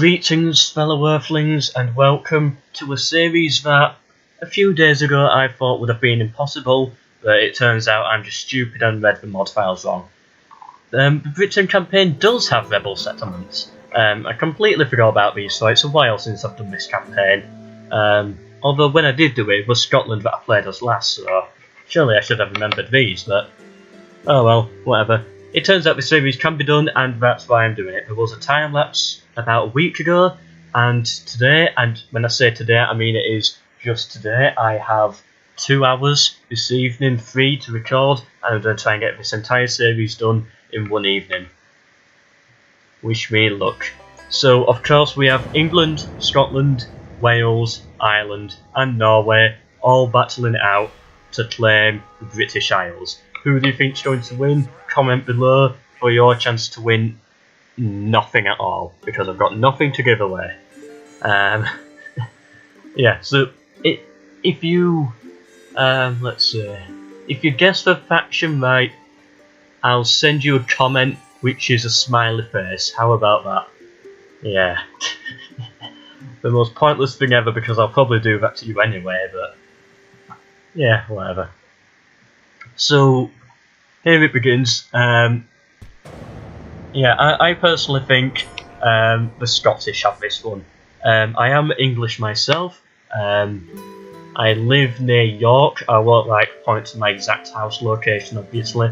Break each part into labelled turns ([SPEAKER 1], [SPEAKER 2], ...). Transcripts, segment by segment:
[SPEAKER 1] Greetings, fellow earthlings, and welcome to a series that a few days ago I thought would have been impossible, but it turns out I'm just stupid and read the mod files wrong. The Britain campaign does have rebel settlements. I completely forgot about these, so it's a while since I've done this campaign. Although when I did do it, it was Scotland that I played as last, so surely I should have remembered these, but oh well, whatever. It turns out the series can be done, and that's why I'm doing it. There was a time lapse about a week ago, and today, and when I say today, I mean it is just today, I have 2 hours this evening free to record, and I'm going to try and get this entire series done in one evening. Wish me luck. So, of course, we have England, Scotland, Wales, Ireland, and Norway all battling it out to claim the British Isles. Who do you think's going to win? Comment below for your chance to win nothing at all, because I've got nothing to give away. Yeah, so if you let's see, if you guess the faction right, I'll send you a comment which is a smiley face. How about that? Yeah. The most pointless thing ever, because I'll probably do that to you anyway, but yeah, whatever. So here it begins. Yeah, I personally think the Scottish have this one. I am English myself. I live near York. I won't point to my exact house location, obviously.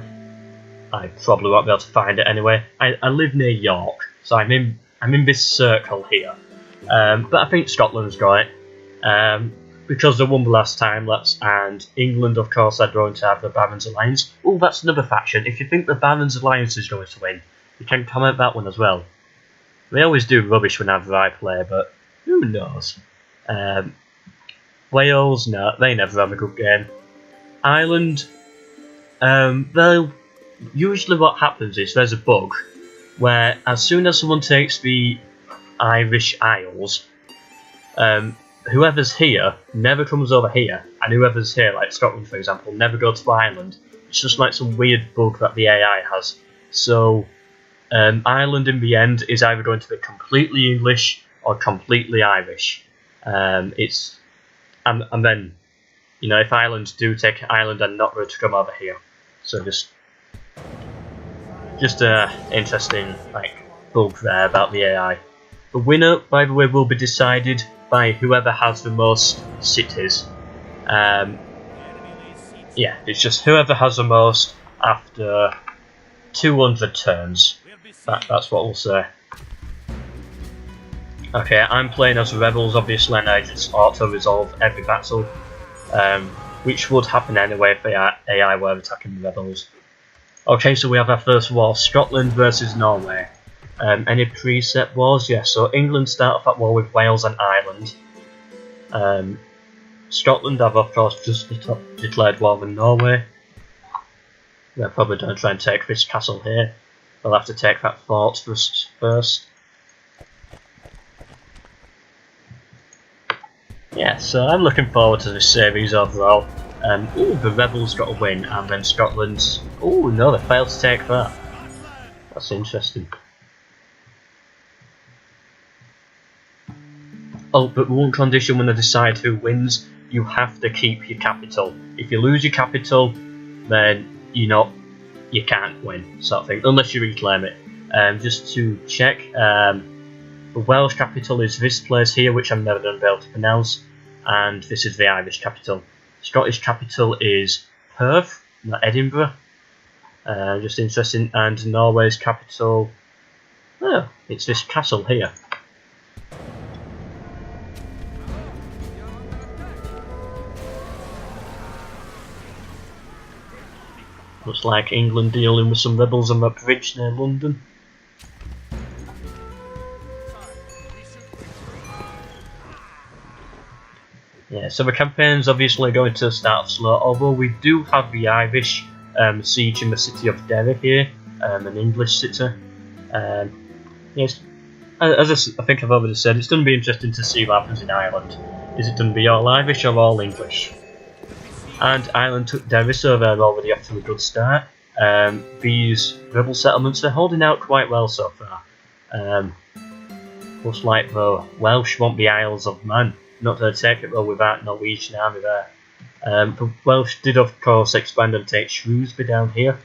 [SPEAKER 1] I probably won't be able to find it anyway. I live near York, so I'm in this circle here. But I think Scotland's got it. Because they won the last time, and England, of course, are going to have the Barons Alliance. Oh, that's another faction. If you think the Barons Alliance is going to win, you can comment that one as well. They always do rubbish whenever I play, but who knows? Wales, no, they never have a good game. Ireland, usually what happens is there's a bug where as soon as someone takes the Irish Isles, whoever's here never comes over here, and whoever's here, like Scotland for example, never go to Ireland. It's just like some weird bug that the AI has. So Ireland in the end is either going to be completely English or completely Irish. And then, you know, if Ireland do take Ireland, they're not going to come over here. So just interesting bug there about the AI. The winner, by the way, will be decided by whoever has the most cities. Yeah, it's just whoever has the most after 200 turns. That's what we'll say. Okay, I'm playing as the rebels, obviously, and I just auto-resolve every battle, which would happen anyway if the AI were attacking the rebels. Okay, so we have our first war, Scotland versus Norway. Any preset wars? Yeah, so England start off at war with Wales and Ireland. Scotland have, of course, just declared war with Norway. They're probably going to try and take this castle here. They'll have to take that fort first. Yeah, so I'm looking forward to this series overall. Ooh, the rebels got a win, and then Scotland's... Ooh, no, they failed to take that. That's interesting. Oh, but one condition when they decide who wins, you have to keep your capital. If you lose your capital, then you can't win, sort of thing, unless you reclaim it. Just to check, the Welsh capital is this place here, which I'm never going to be able to pronounce, and this is the Irish capital. Scottish capital is Perth, not Edinburgh. Just interesting, and Norway's capital, oh, it's this castle here. Looks like England dealing with some rebels on that bridge near London. Yeah, so the campaign's obviously going to start off slow, although we do have the Irish sieging the city of Derry here, an English city. Yes, as I think I've already said, it's going to be interesting to see what happens in Ireland. Is it going to be all Irish or all English? And Ireland took Derry, so they're already off to a good start. These rebel settlements, they're holding out quite well so far. Looks like the Welsh want the Isles of Man. Not going to take it though without Norwegian army there. The Welsh did of course expand and take Shrewsbury down here.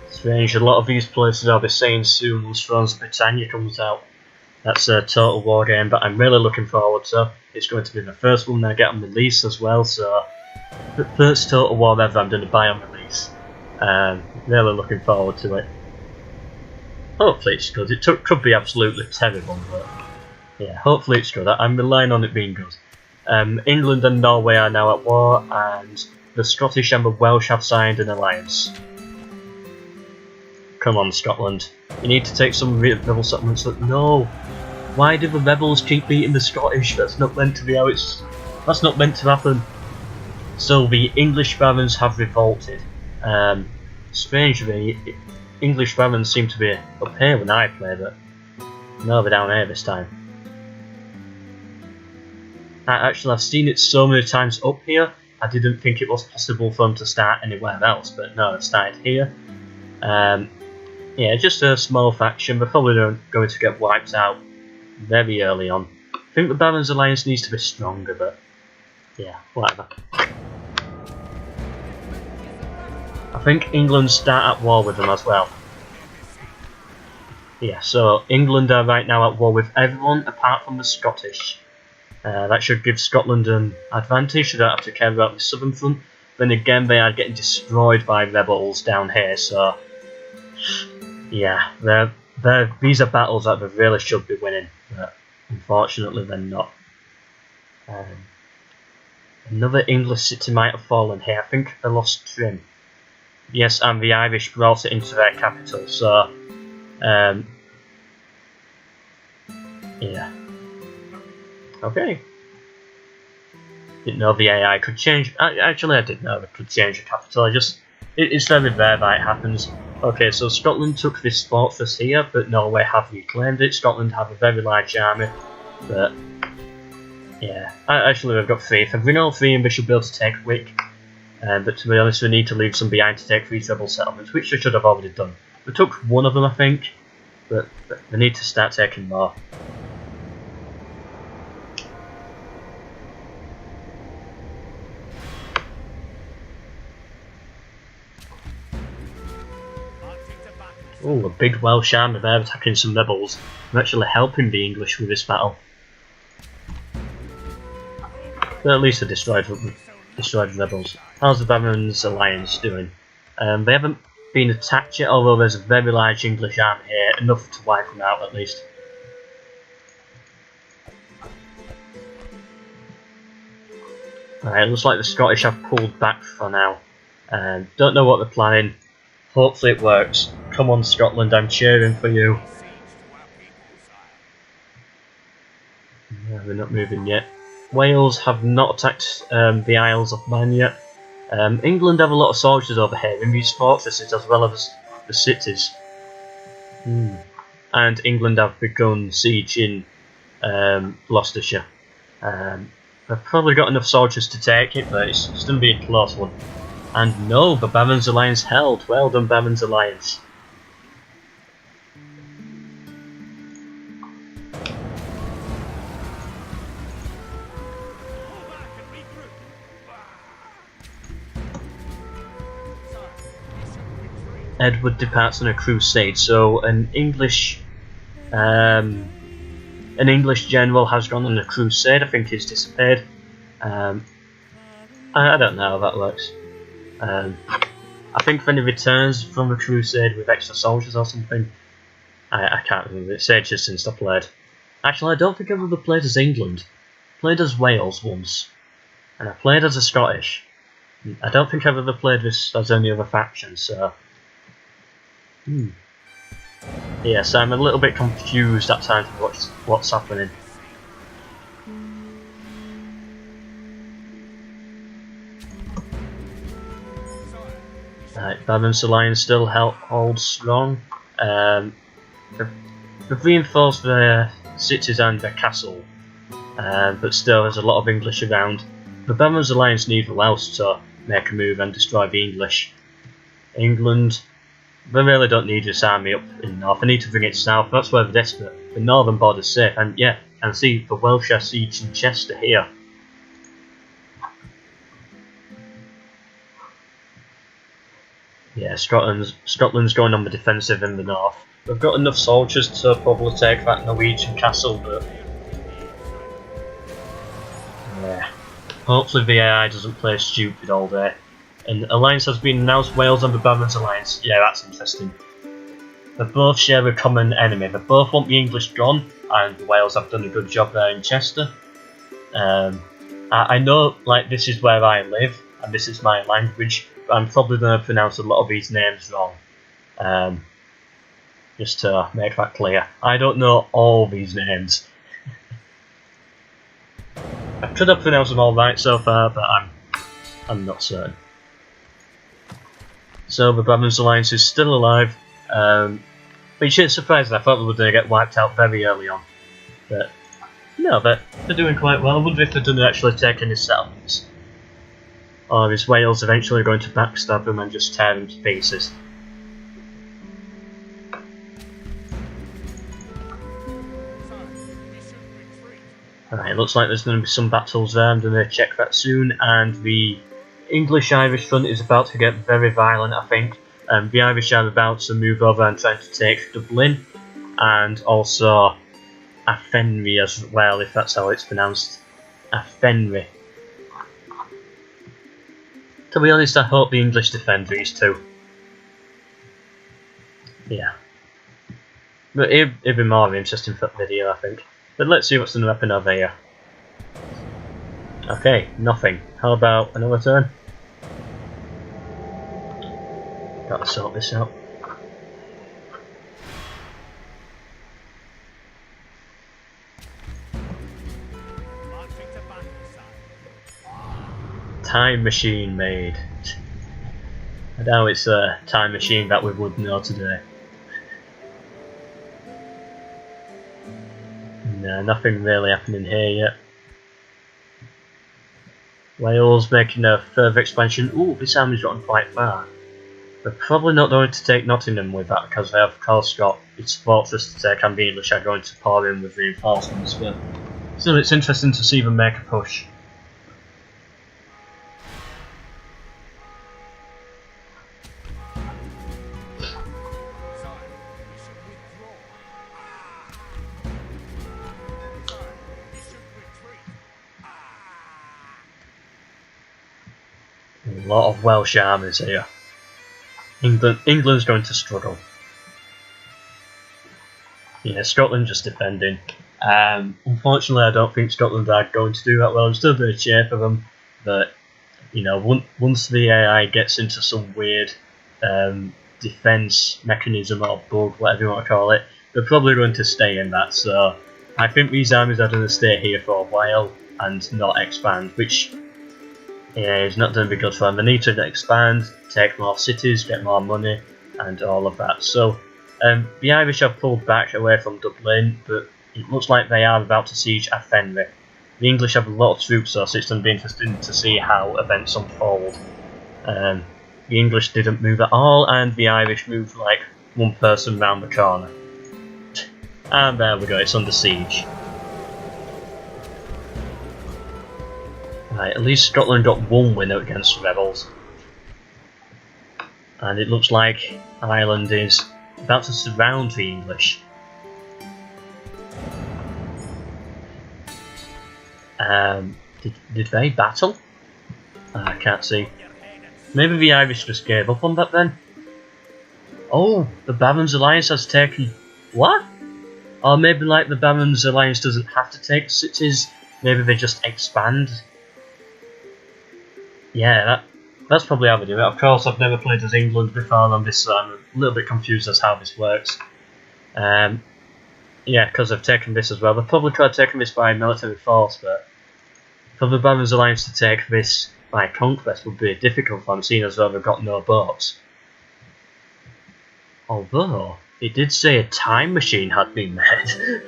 [SPEAKER 1] Strange, a lot of these places I'll be saying soon once Britannia comes out. That's a Total War game, but I'm really looking forward to. It's going to be the first one I get on release as well, so the first Total War ever I'm going to buy on release. Really looking forward to it. Hopefully it's good. It could be absolutely terrible, but yeah, hopefully it's good. I'm relying on it being good. England and Norway are now at war, and the Scottish and the Welsh have signed an alliance. Come on, Scotland. You need to take some rebel settlements. No! Why do the rebels keep beating the Scottish? That's not meant to be how it's... That's not meant to happen. So the English barons have revolted. Strangely, English barons seem to be up here when I play, but no, they're down here this time. Actually, I've seen it so many times up here, I didn't think it was possible for them to start anywhere else, but no, it started here. Yeah, just a small faction. They're probably going to get wiped out very early on. I think the Barons Alliance needs to be stronger, but yeah, whatever. I think England start at war with them as well. Yeah, so England are right now at war with everyone apart from the Scottish. That should give Scotland an advantage. They don't have to care about the southern front. Then again, they are getting destroyed by rebels down here, so yeah, these are battles that they really should be winning, but unfortunately they're not. Another English city might have fallen here. I think they lost Trim. Yes, and the Irish brought it into their capital, so yeah. Okay. Didn't know the AI could change. Actually, I did know it could change the capital. It's very rare that it happens. Okay, so Scotland took this fortress here, but Norway have reclaimed it. Scotland have a very large army, but yeah. Actually, we've got 3. If I bring all 3 in, we should be able to take Wick. But to be honest, we need to leave some behind to take 3 rebel settlements, which we should have already done. We took 1 of them, I think, but we need to start taking more. Oh, a big Welsh army there attacking some rebels. I'm actually helping the English with this battle. But at least they destroyed rebels. How's the Barons Alliance doing? They haven't been attacked yet, although there's a very large English army here, enough to wipe them out at least. Alright, looks like the Scottish have pulled back for now. Don't know what they're planning. Hopefully it works. Come on, Scotland, I'm cheering for you. Yeah, they're not moving yet. Wales have not attacked the Isles of Man yet. England have a lot of soldiers over here in these fortresses as well as the cities. And England have begun sieging Gloucestershire. They've probably got enough soldiers to take it, but it's going to be a close one. And no, the Barons Alliance held. Well done, Barons Alliance. Edward departs on a crusade, so an English general has gone on a crusade. I think he's disappeared. I don't know how that works. I think when he returns from a crusade with extra soldiers or something, I can't remember. It's ages since I played. Actually, I don't think I've ever played as England. I played as Wales once, and I played as a Scottish. I don't think I've ever played this as any other faction, so yes, I'm a little bit confused at times with what's happening. Right, Barons Alliance still holds strong. They've reinforced their cities and their castle, but still there's a lot of English around. The Barons Alliance need the Welsh to make a move and destroy the English. England, they really don't need this army up in north. They need to bring it south. That's where they're desperate. The northern border's safe, and yeah, and see the Welsh are sieging Chester here. Yeah, Scotland's going on the defensive in the north. We've got enough soldiers to probably take that Norwegian castle, but yeah. Hopefully the AI doesn't play stupid all day. An alliance has been announced, Wales and the Barons Alliance. Yeah, that's interesting. They both share a common enemy. They both want the English gone, and Wales have done a good job there in Chester. I know, like, this is where I live, and this is my language, but I'm probably going to pronounce a lot of these names wrong. Just to make that clear. I don't know all these names. I could have pronounced them all right so far, but I'm not certain. So the Barons Alliance is still alive, which is surprising. I thought they were going to get wiped out very early on, but no, they're doing quite well. I wonder if they're going to actually take any settlements, or is Wales eventually going to backstab them and just tear them to pieces? Alright, looks like there's going to be some battles there. I'm going to check that soon, and the English-Irish front is about to get very violent, I think. The Irish are about to move over and try to take Dublin, and also Athenry as well, if that's how it's pronounced. Athenry. To be honest, I hope the English defend these too. Yeah. But it'd be more interesting for that video, I think. But let's see what's going to happen over here. Okay, nothing. How about another turn? Gotta sort this out. Time machine made. I doubt it's a time machine that we would know today. No, nothing really happening here yet. Wales making a further expansion. Ooh, this army's gotten quite far. They're probably not going to take Nottingham with that because they have of course got its fortress to take, and the English are going to pour in with reinforcements. But still, it's interesting to see them make a push. A lot of Welsh armies here. England's going to struggle. Yeah, Scotland just defending. Unfortunately, I don't think Scotland are going to do that well. I'm still going to cheer for them, but you know, once the AI gets into some weird defense mechanism or bug, whatever you want to call it, they're probably going to stay in that. So I think these armies are going to stay here for a while and not expand, which is not going to be good for them. They need to expand, take more cities, get more money, and all of that. So the Irish have pulled back away from Dublin, but it looks like they are about to siege Athenry. The English have a lot of troops, so it's going to be interesting to see how events unfold. The English didn't move at all, and the Irish moved like one person round the corner. And there we go, it's under siege. Right, at least Scotland got one win against rebels. And it looks like Ireland is about to surround the English. Did they battle? I can't see. Maybe the Irish just gave up on that then? Oh, the Barons Alliance has taken... What? Or maybe like the Barons Alliance doesn't have to take cities, maybe they just expand. Yeah, that's probably how they do it. Of course, I've never played as England before on this, so I'm a little bit confused as how this works. Yeah, because I've taken this as well. They probably could have taken this by military force, but for the Barons Alliance to take this by conquest would be difficult for them, seeing as though they've got no boats. Although, it did say a time machine had been made.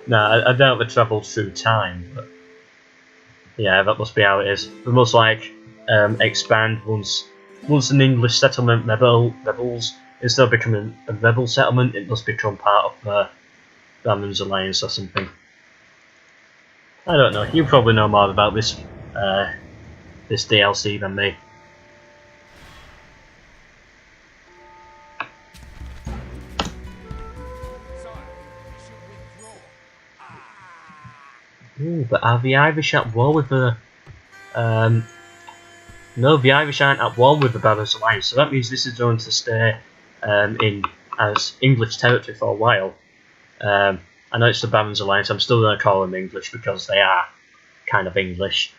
[SPEAKER 1] No, I doubt they travelled through time, but yeah, that must be how it is. They must like expand once once an English settlement rebels, instead of becoming a rebel settlement, it must become part of the Brahmins Alliance or something. I don't know. You probably know more about this this DLC than me. Ooh, but are the Irish at war with the... no, the Irish aren't at war with the Brahmins Alliance, so that means this is going to stay in as English territory for a while. I know it's the Brahmins Alliance, I'm still going to call them English because they are kind of English.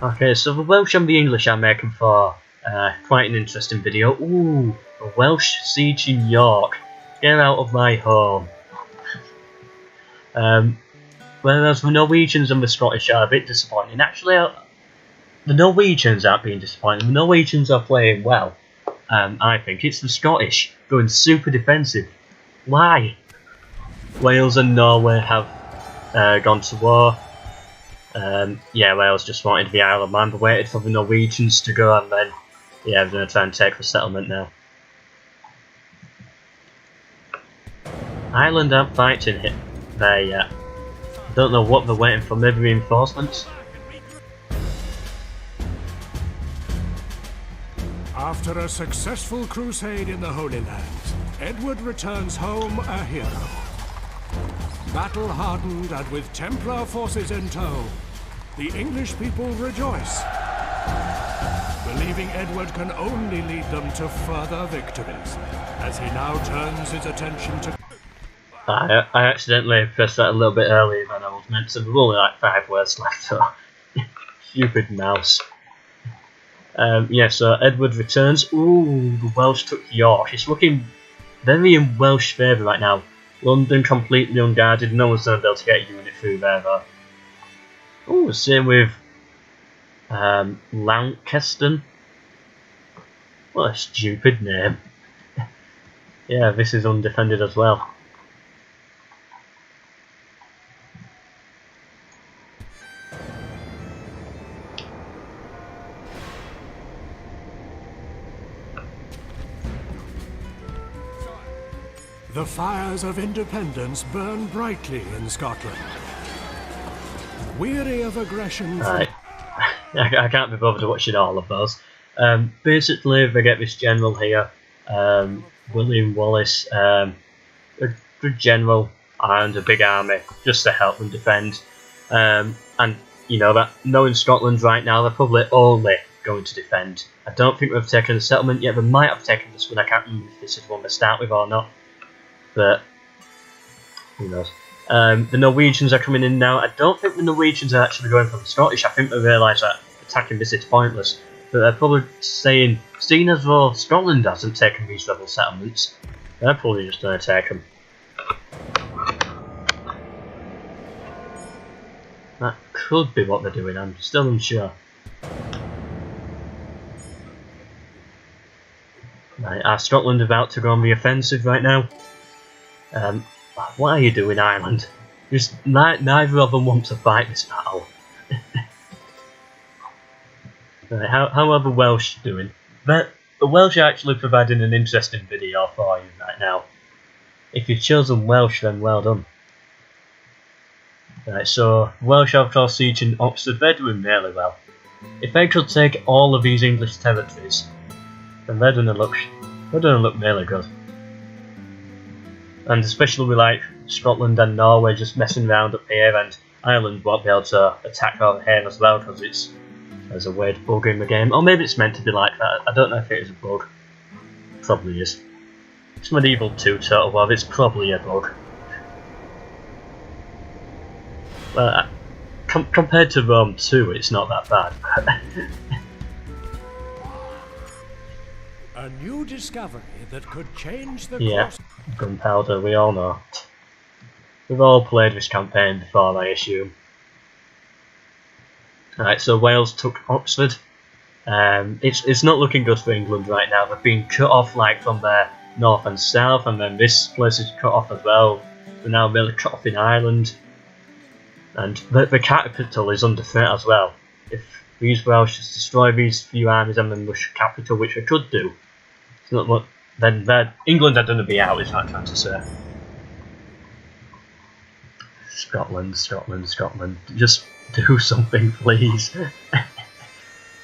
[SPEAKER 1] Okay, so the Welsh and the English are making for quite an interesting video. Ooh, a Welsh siege in York. Get out of my home. Whereas the Norwegians and the Scottish are a bit disappointing. Actually, the Norwegians aren't being disappointing. The Norwegians are playing well. I think it's the Scottish going super defensive. Why? Wales and Norway have gone to war. Yeah, Wales just wanted the Isle of Man, but waited for the Norwegians to go, and then yeah, they're going to try and take the settlement now. Ireland aren't fighting there yet. Don't know what they're waiting for, maybe reinforcements?
[SPEAKER 2] After a successful crusade in the Holy Land, Edward returns home a hero. Battle-hardened and with Templar forces in tow, the English people rejoice, believing Edward can only lead them to further victories, as he now turns his attention to...
[SPEAKER 1] I accidentally pressed that a little bit earlier than I was meant to. There's only like 5 words left, so... Stupid mouse. Yeah, so Edward returns. Ooh, the Welsh took York. It's looking very in Welsh favour right now. London completely unguarded, no one's going to be able to get a unit through there though. Ooh, same with Lancaster. What a stupid name. Yeah, this is undefended as well.
[SPEAKER 2] The fires of independence burn brightly in Scotland. Weary of aggression...
[SPEAKER 1] Right. I can't be bothered watching all of those. Basically, they get this general here, William Wallace, a good general and a big army, just to help them defend. And, you know, that knowing Scotland right now, they're probably only going to defend. I don't think they've taken the settlement yet. They might have taken this one. I can't remember if this is one they start with or not. But who knows? The Norwegians are coming in now. I don't think the Norwegians are actually going for the Scottish. I think they realise that attacking this is pointless. But they're probably saying, seeing as though Scotland hasn't taken these rebel settlements, they're probably just going to take them. That could be what they're doing. I'm still unsure. Right, are Scotland about to go on the offensive right now? What are you doing, Ireland? Just neither of them want to fight this battle. Right, how are the Welsh doing? The Welsh are actually providing an interesting video for you right now. If you've chosen Welsh, then well done. Right, so Welsh of course sieging Oxford, they're doing really well. If they could take all of these English territories, then they're gonna look really good. And especially with like Scotland and Norway just messing around up here, and Ireland won't be able to attack over here as well because there's a weird bug in the game. Or maybe it's meant to be like that. I don't know if it is a bug. Probably is. It's Medieval 2 Total War, it's probably a bug. Well, compared to Rome 2, it's not that bad.
[SPEAKER 2] A new discovery that could change the
[SPEAKER 1] course. Gunpowder, we all know. We've all played this campaign before, I assume. Right, so Wales took Oxford. It's not looking good for England right now. They've been cut off like from their north and south, and then this place is cut off as well. We're now really cut off in Ireland, and the capital is under threat as well. If these Welsh just destroy these few armies and then rush capital, which they could do, then England are going to be out, is what I'm trying to say. Scotland, Scotland, Scotland. Just do something, please.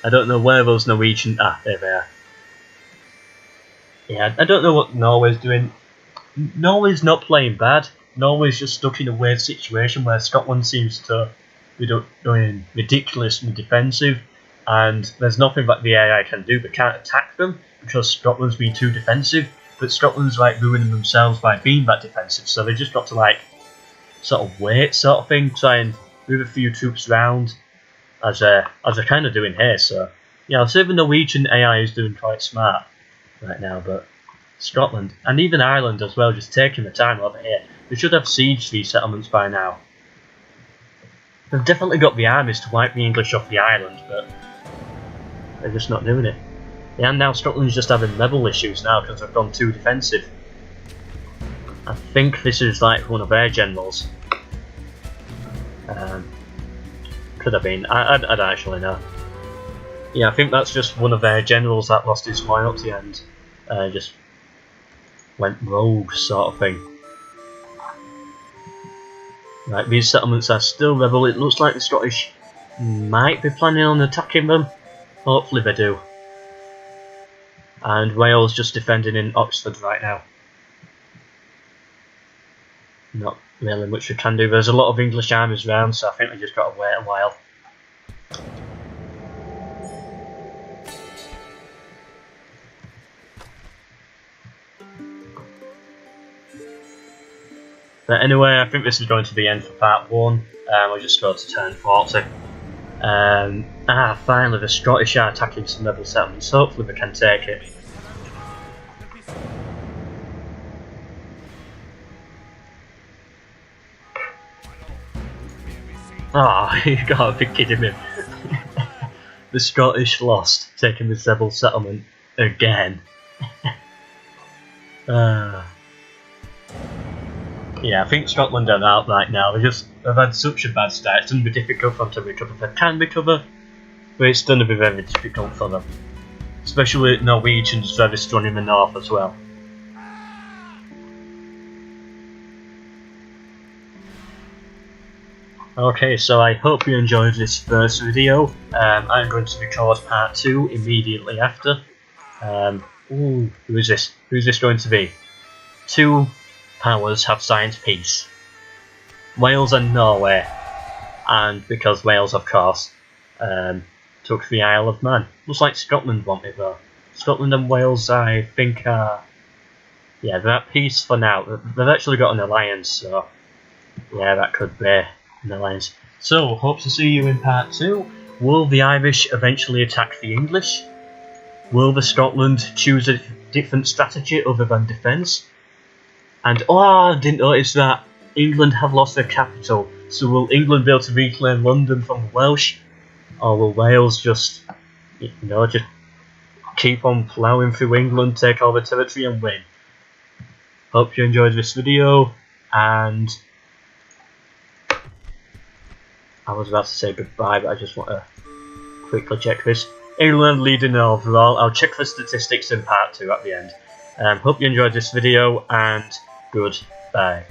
[SPEAKER 1] I don't know where those Norwegian... Ah, there they are. Yeah, I don't know what Norway's doing. Norway's not playing bad. Norway's just stuck in a weird situation where Scotland seems to be doing ridiculously defensive, and there's nothing that the AI can do. They can't attack them because Scotland's been too defensive, but Scotland's like ruining themselves by being that defensive, so they just got to like sort of wait, sort of thing, try and move a few troops around, as they're kind of doing here. So yeah, I'll say the Norwegian AI is doing quite smart right now, but Scotland and even Ireland as well, just taking the time over here. They should have sieged these settlements by now. They've definitely got the armies to wipe the English off the island, but they're just not doing it. Yeah, and now Scotland's just having level issues now because they've gone too defensive. I think this is like one of their generals. Could have been. I don't actually know. Yeah, I think that's just one of their generals that lost his loyalty and just went rogue, sort of thing. Right, these settlements are still rebel. It looks like the Scottish might be planning on attacking them. Hopefully they do. And Wales just defending in Oxford right now. Not really much we can do. There's a lot of English armies around, so I think we just got to wait a while. But anyway, I think this is going to be the end for part 1. We'll just go to turn 40. Finally the Scottish are attacking some rebel settlements. Hopefully we can take it. Oh, you gotta be kidding me. The Scottish lost, taking the rebel settlement again. Yeah, I think Scotland are out right now. They've had such a bad start. It's going to be difficult for them to recover. They can recover, but it's going to be very difficult for them. Especially Norwegians very strong in the north as well. Okay, so I hope you enjoyed this first video. I'm going to record part 2 immediately after. Who is this? Who's this going to be? 2 powers have signed peace. Wales and Norway. And because Wales, of course, took the Isle of Man. Looks like Scotland want it though. Scotland and Wales, I think, yeah, they're at peace for now. They've actually got an alliance, so yeah, that could be an alliance. So, hope to see you in part 2. Will the Irish eventually attack the English? Will the Scotland choose a different strategy other than defence? And I didn't notice that England have lost their capital, so will England be able to reclaim London from the Welsh? Or will Wales just keep on ploughing through England, take all the territory and win? Hope you enjoyed this video, and I was about to say goodbye, but I just want to quickly check this. England leading overall. I'll check the statistics in part 2 at the end. Hope you enjoyed this video, and goodbye.